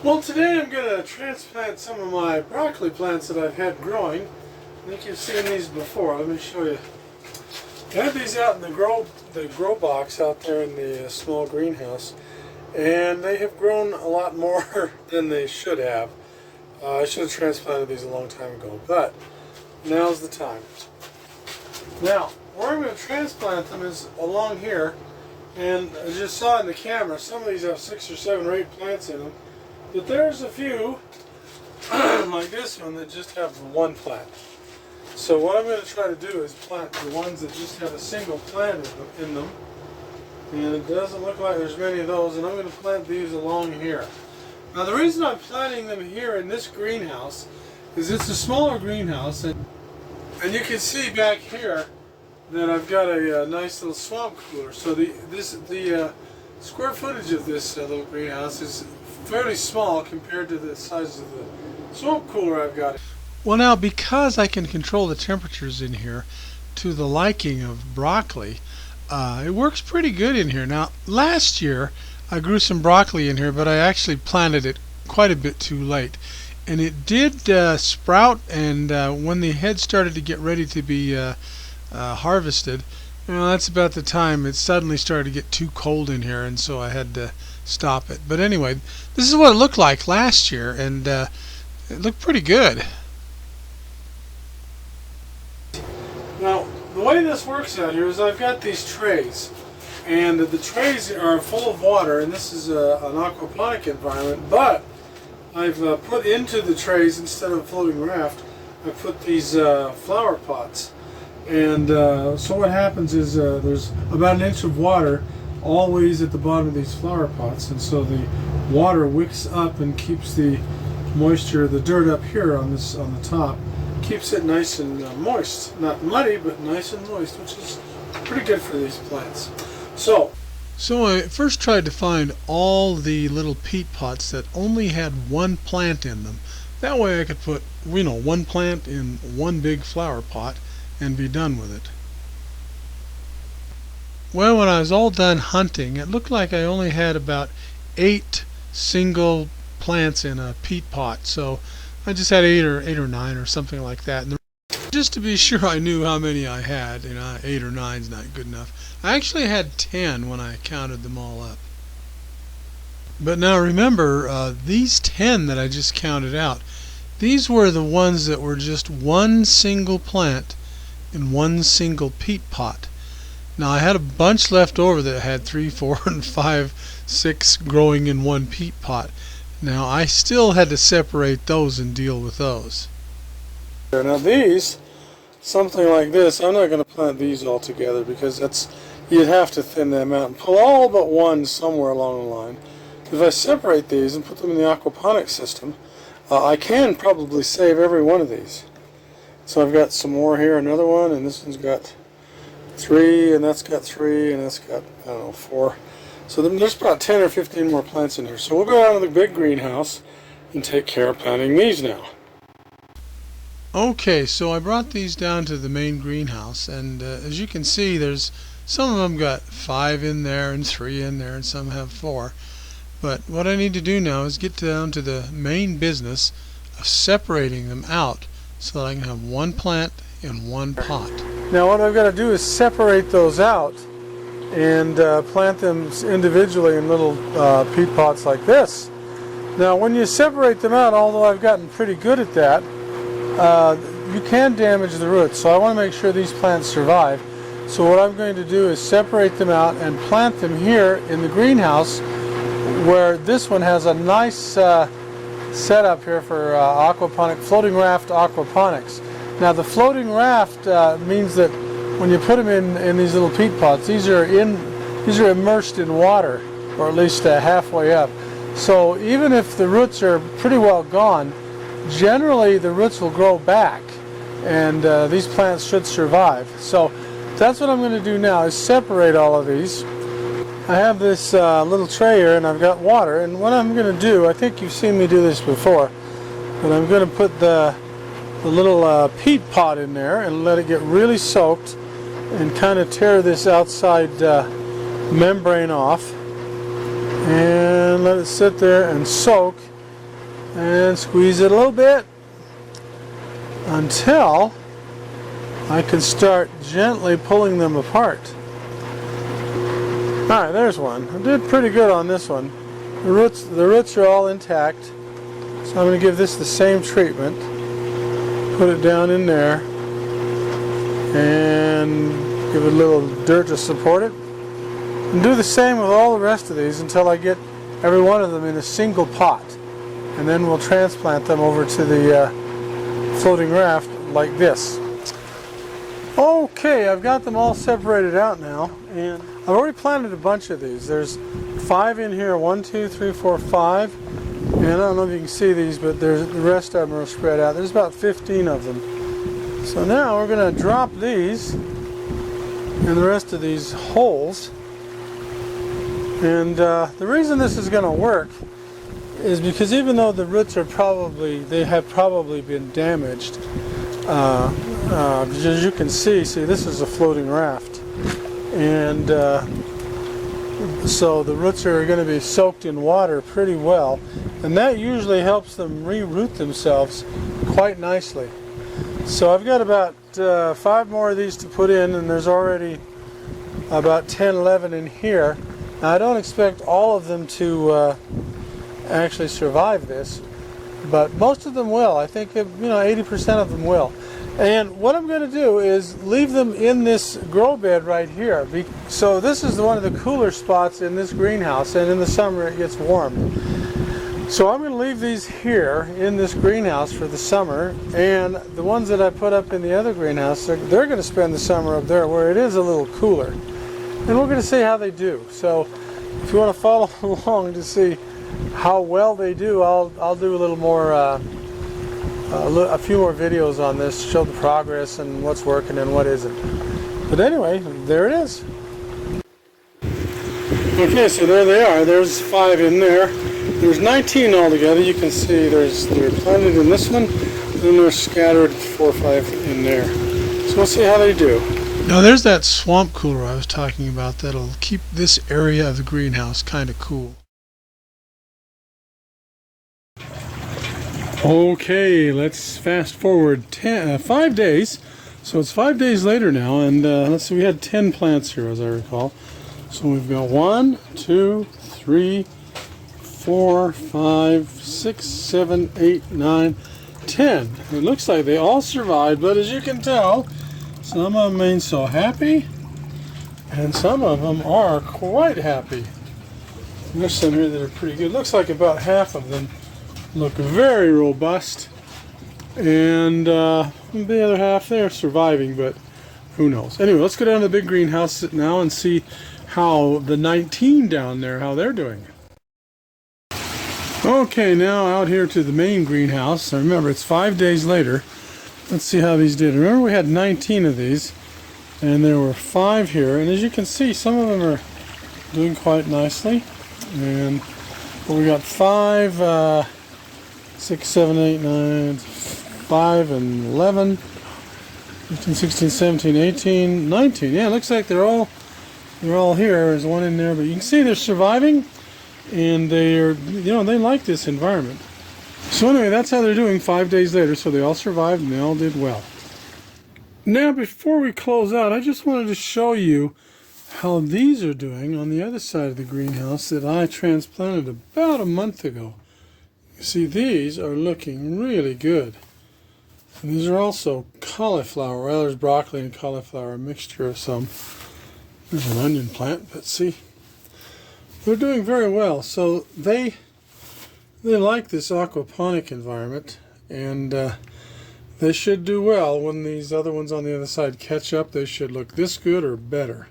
Well, today I'm going to transplant some of my broccoli plants that I've had growing. I think you've seen these before. Let me show you. I had these out in the grow box out there in the small greenhouse, and they have grown a lot more than they should have. I should have transplanted these a long time ago, but now's the time. Now, where I'm going to transplant them is along here, and as you saw in the camera, some of these have 6 or 7 or 8 plants in them. But there's a few, like this one, that just have one plant. So what I'm going to try to do is plant the ones that just have a single plant in them. And it doesn't look like there's many of those, and I'm going to plant these along here. Now the reason I'm planting them here in this greenhouse is it's a smaller greenhouse, and you can see back here that I've got a nice little swamp cooler. So the square footage of this little greenhouse is fairly small compared to the size of the swamp cooler I've got. Well, now because I can control the temperatures in here to the liking of broccoli, it works pretty good in here. Now last year I grew some broccoli in here, but I actually planted it quite a bit too late, and it did sprout, and when the head started to get ready to be harvested, that's about the time it suddenly started to get too cold in here, and so I had to stop it. But anyway, this is what it looked like last year, and it looked pretty good. Now, the way this works out here is I've got these trays, and the trays are full of water, and this is an aquaponic environment, but I've put into the trays, instead of a floating raft, I put these flower pots. And so what happens is there's about an inch of water always at the bottom of these flower pots, and so the water wicks up and keeps the moisture, the dirt up here on the top, keeps it nice and moist. Not muddy, but nice and moist, which is pretty good for these plants. So I first tried to find all the little peat pots that only had one plant in them. That way I could put, one plant in one big flower pot and be done with it. Well, when I was all done hunting, it looked like I only had about 8 single plants in a peat pot, so I just had 8 or 9 or something like that. And just to be sure I knew how many I had, 8 or 9 is not good enough. I actually had 10 when I counted them all up. But now remember, these 10 that I just counted out, these were the ones that were just one single plant in one single peat pot. Now I had a bunch left over that had 3, 4, and 5, 6 growing in one peat pot. Now I still had to separate those and deal with those. Now these, something like this, I'm not going to plant these all together because you'd have to thin them out and pull all but one somewhere along the line. If I separate these and put them in the aquaponic system, I can probably save every one of these. So I've got some more here, another one, and this one's got 3, and that's got 3, and that's got, 4. So there's about 10 or 15 more plants in here. So we'll go out to the big greenhouse and take care of planting these now. Okay, so I brought these down to the main greenhouse, and as you can see, there's some of them got 5 in there and 3 in there, and some have 4. But what I need to do now is get down to the main business of separating them out, so that I can have one plant in one pot. Now what I've got to do is separate those out and plant them individually in little peat pots like this. Now when you separate them out, although I've gotten pretty good at that, you can damage the roots, so I want to make sure these plants survive. So what I'm going to do is separate them out and plant them here in the greenhouse, where this one has a nice setup here for floating raft aquaponics. Now the floating raft means that when you put them in these little peat pots, these are immersed in water, or at least halfway up. So even if the roots are pretty well gone, generally the roots will grow back, and these plants should survive. So that's what I'm going to do now, is separate all of these. I have this little tray here, and I've got water, and what I'm going to do, I think you've seen me do this before, but I'm going to put the little peat pot in there and let it get really soaked and kind of tear this outside membrane off and let it sit there and soak and squeeze it a little bit until I can start gently pulling them apart. Alright, there's one. I did pretty good on this one. The roots are all intact, so I'm going to give this the same treatment. Put it down in there and give it a little dirt to support it. And do the same with all the rest of these until I get every one of them in a single pot. And then we'll transplant them over to the floating raft like this. Okay, I've got them all separated out now, and I've already planted a bunch of these. There's 5 in here, 1, 2, 3, 4, 5. And I don't know if you can see these, but the rest of them are spread out. There's about 15 of them. So now we're going to drop these in the rest of these holes. And the reason this is going to work is because even though the roots are they have probably been damaged, as you can see, this is a floating raft, and so the roots are going to be soaked in water pretty well, and that usually helps them re-root themselves quite nicely. So I've got about 5 more of these to put in, and there's already about 10, 11 in here. Now I don't expect all of them to actually survive this, but most of them will. I think 80% of them will. And what I'm going to do is leave them in this grow bed right here. So this is one of the cooler spots in this greenhouse, and in the summer it gets warm. So I'm going to leave these here in this greenhouse for the summer, and the ones that I put up in the other greenhouse, they're going to spend the summer up there where it is a little cooler. And we're going to see how they do. So if you want to follow along to see how well they do, I'll do a little more, a few more videos on this, show the progress and what's working and what isn't. But anyway, there it is. Okay, so there they are. There's 5 in there. There's 19 altogether. You can see they're planted in this one, and then they're scattered 4 or 5 in there. So we'll see how they do. Now there's that swamp cooler I was talking about that'll keep this area of the greenhouse kind of cool. Okay, let's fast forward 5 days. So it's 5 days later now, and let's see, we had 10 plants here as I recall. So we've got 1, 2, 3, 4, 5, 6, 7, 8, 9, 10. It looks like they all survived, but as you can tell, some of them ain't so happy, and some of them are quite happy. And there's some here that are pretty good. Looks like about half of them look very robust, and the other half, they're surviving, but who knows. Anyway, let's go down to the big greenhouse now and see how the 19 down there, how they're doing. Okay, now out here to the main greenhouse. Now remember, it's 5 days later. Let's see how these did. Remember, we had 19 of these, and there were 5 here, and as you can see, some of them are doing quite nicely. And we got 5, 6, 7, 8, 9, 5, and 11, 15, 16, 17, 18, 19. Yeah, it looks like they're all here. There's one in there, but you can see they're surviving, and they like this environment. So anyway, that's how they're doing 5 days later. So they all survived and they all did well. Now, before we close out, I just wanted to show you how these are doing on the other side of the greenhouse that I transplanted about a month ago. You see, these are looking really good. And these are also cauliflower. Well, there's broccoli and cauliflower, a mixture of some. There's an onion plant, but see, they're doing very well. So they like this aquaponic environment, and they should do well when these other ones on the other side catch up. They should look this good or better.